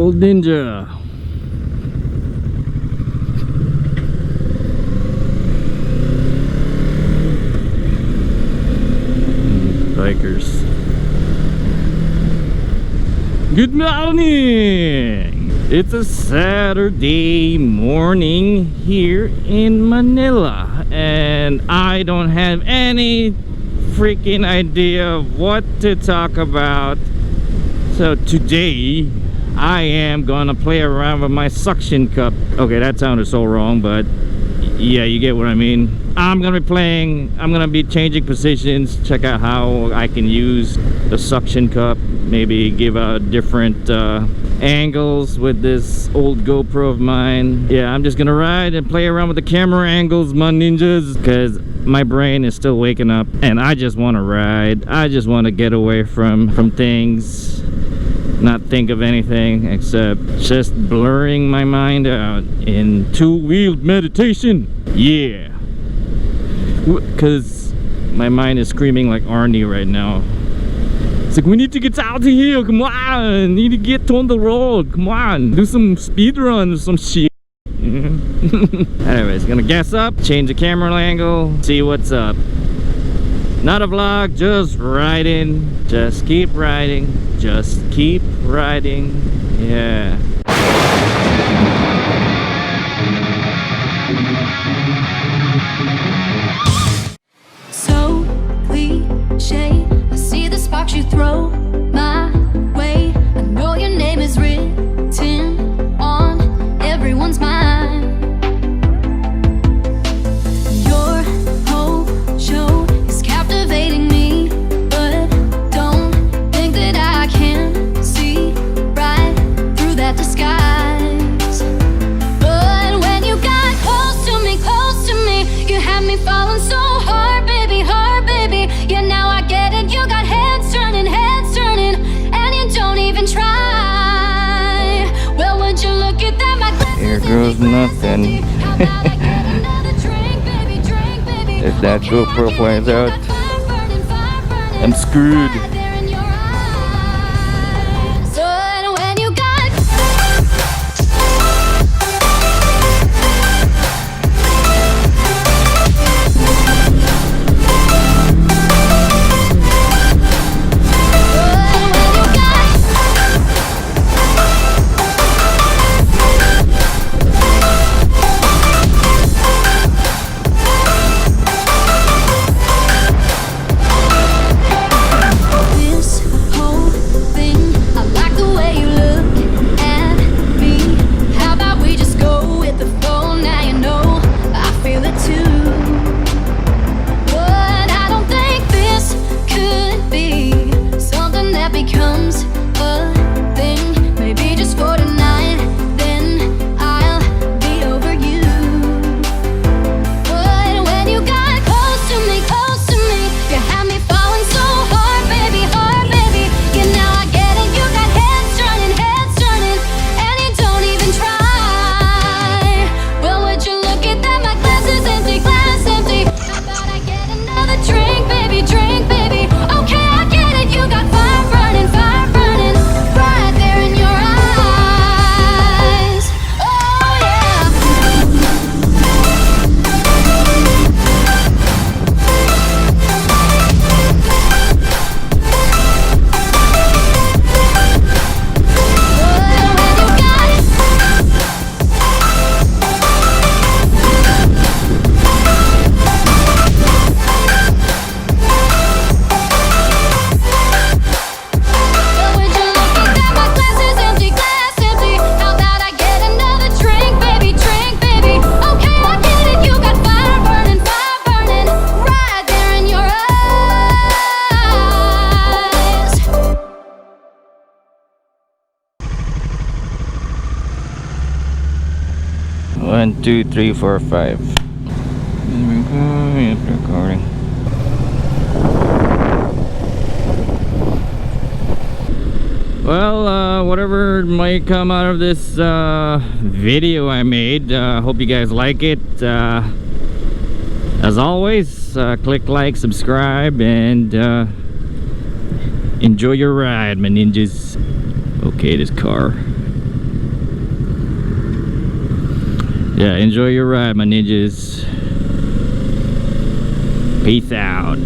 Old Ninja. Bikers. Good morning! It's a Saturday morning here in Manila, and I don't have any freaking idea of what to talk about. So today I am gonna play around with my suction cup. Okay, that sounded so wrong, but yeah, you get what I mean. I'm gonna be changing positions, check out how I can use the suction cup, maybe give out different angles with this old GoPro of mine. Yeah, I'm just gonna ride and play around with the camera angles, my ninjas, because my brain is still waking up and I just want to ride. I just want to get away from things, not think of anything except just blurring my mind out in two-wheeled meditation. Yeah, because my mind is screaming like Arnie right now. It's like, we need to get out of here, come on, need to get on the road, come on, do some speed run or some shit. Anyways, gonna gas up, change the camera angle, see what's up. Not a vlog, just riding, just keep riding, just keep riding, yeah. So cliche, I see the sparks you throw my way. I know your name is written on everyone's mind. Your whole show is captivating me, but don't think that I can see right through that disguise. But when you got close to me, you had me falling so hard, baby, hard, baby. Yeah, now I get it, you got heads turning, and you don't even try. Well, would you look at that, my glass Here is goes empty, glass nothing. empty. How about I get another drink, baby, drink, baby. If that Okay, GoPro I get flies it, you out, got fire burning, I'm screwed. right there in your eyes. So when you got this whole thing, I like the way you look at me. How about we just go with the flow? Now you know I feel it too. But I don't think this could be something that becomes a thing. Maybe just for tonight, then I'll be over you. But when you got close to me, you had me falling so hard, baby, hard, baby. Yeah, now I get it, you got heads turning, and you don't even try. Well, would you look at that, my glass is empty, glass empty. How about I get another drink, baby, drink, baby. Okay, I get it, you got fire burning, right there in your eyes. Oh yeah. One, two, three, four, five. Recording. Well, whatever might come out of this video I made, hope you guys like it. As always, click like, subscribe, and enjoy your ride, my ninjas. Okay, this car. Yeah, enjoy your ride, my ninjas. Peace out.